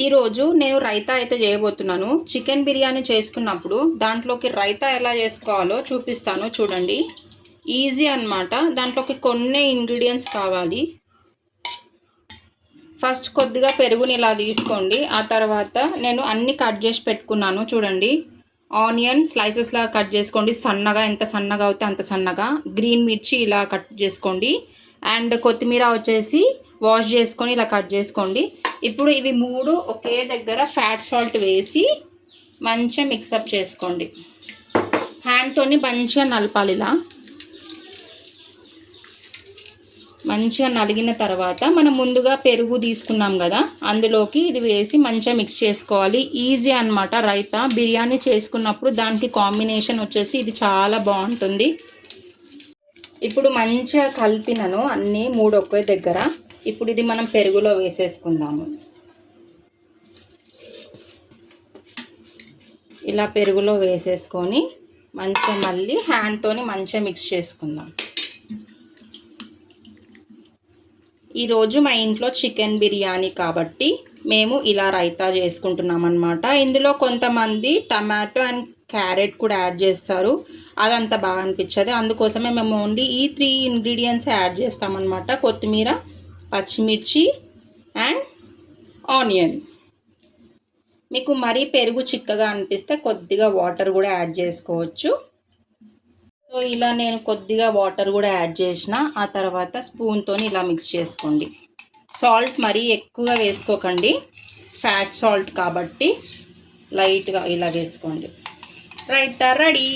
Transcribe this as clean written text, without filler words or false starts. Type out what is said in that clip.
ఈరోజు నేను రైతా అయితే చేయబోతున్నాను. చికెన్ బిర్యానీ చేసుకున్నప్పుడు దాంట్లోకి రైతా ఎలా చేసుకోవాలో చూపిస్తాను చూడండి. ఈజీ అన్నమాట. దాంట్లోకి కొన్ని ఇంగ్రీడియంట్స్ కావాలి. ఫస్ట్ కొద్దిగా పెరుగుని ఇలా తీసుకోండి. ఆ తర్వాత నేను అన్ని కట్ చేసి పెట్టుకున్నాను చూడండి. ఆనియన్ స్లైసెస్ లాగా కట్ చేసుకోండి, సన్నగా, ఎంత సన్నగా అవుతే అంత సన్నగా. గ్రీన్ మిర్చి ఇలా కట్ చేసుకోండి. అండ్ కొత్తిమీర వచ్చేసి వాష్ చేసుకొని ఇలా కట్ చేసుకోండి. ఇప్పుడు ఇవి మూడు ఒకే దగ్గర ఫ్యాట్ సాల్ట్ వేసి మంచిగా మిక్సప్ చేసుకోండి. హ్యాండ్తోని మంచిగా నలపాలి. ఇలా మంచిగా నలిగిన తర్వాత మనం ముందుగా పెరుగు తీసుకున్నాం కదా, అందులోకి ఇది వేసి మంచిగా మిక్స్ చేసుకోవాలి. ఈజీ అన్నమాట. రైతా బిర్యానీ చేసుకున్నప్పుడు దానికి కాంబినేషన్ వచ్చేసి ఇది చాలా బాగుంటుంది. ఇప్పుడు మంచిగా కలిపినను అన్నీ మూడు ఒకే దగ్గర. ఇప్పుడు ఇది మనం పెరుగులో వేసేసుకుందాము. ఇలా పెరుగులో వేసేసుకొని మంచిగా మళ్ళీ హ్యాండ్తోని మంచిగా మిక్స్ చేసుకుందాం. ఈరోజు మా ఇంట్లో చికెన్ బిర్యానీ కాబట్టి మేము ఇలా రైతా చేసుకుంటున్నాం అన్నమాట. ఇందులో కొంతమంది టమాటో అండ్ క్యారెట్ కూడా యాడ్ చేస్తారు. అదంత బాగా అనిపించదు. అందుకోసమే మేము ఓన్లీ ఈ 3 ఇంగ్రీడియంట్స్ యాడ్ చేస్తామన్నమాట. కొత్తిమీర, పచ్చిమిర్చి అండ్ ఆనియన్. మీకు మరీ పెరుగు చిక్కగా అనిపిస్తే కొద్దిగా వాటర్ కూడా యాడ్ చేసుకోవచ్చు. సో ఇలా నేను కొద్దిగా వాటర్ కూడా యాడ్ చేసిన. ఆ తర్వాత స్పూన్తో ఇలా మిక్స్ చేసుకోండి. సాల్ట్ మరీ ఎక్కువగా వేసుకోకండి, ఫ్యాట్ సాల్ట్ కాబట్టి లైట్గా ఇలా వేసుకోండి. రైతా రెడీ.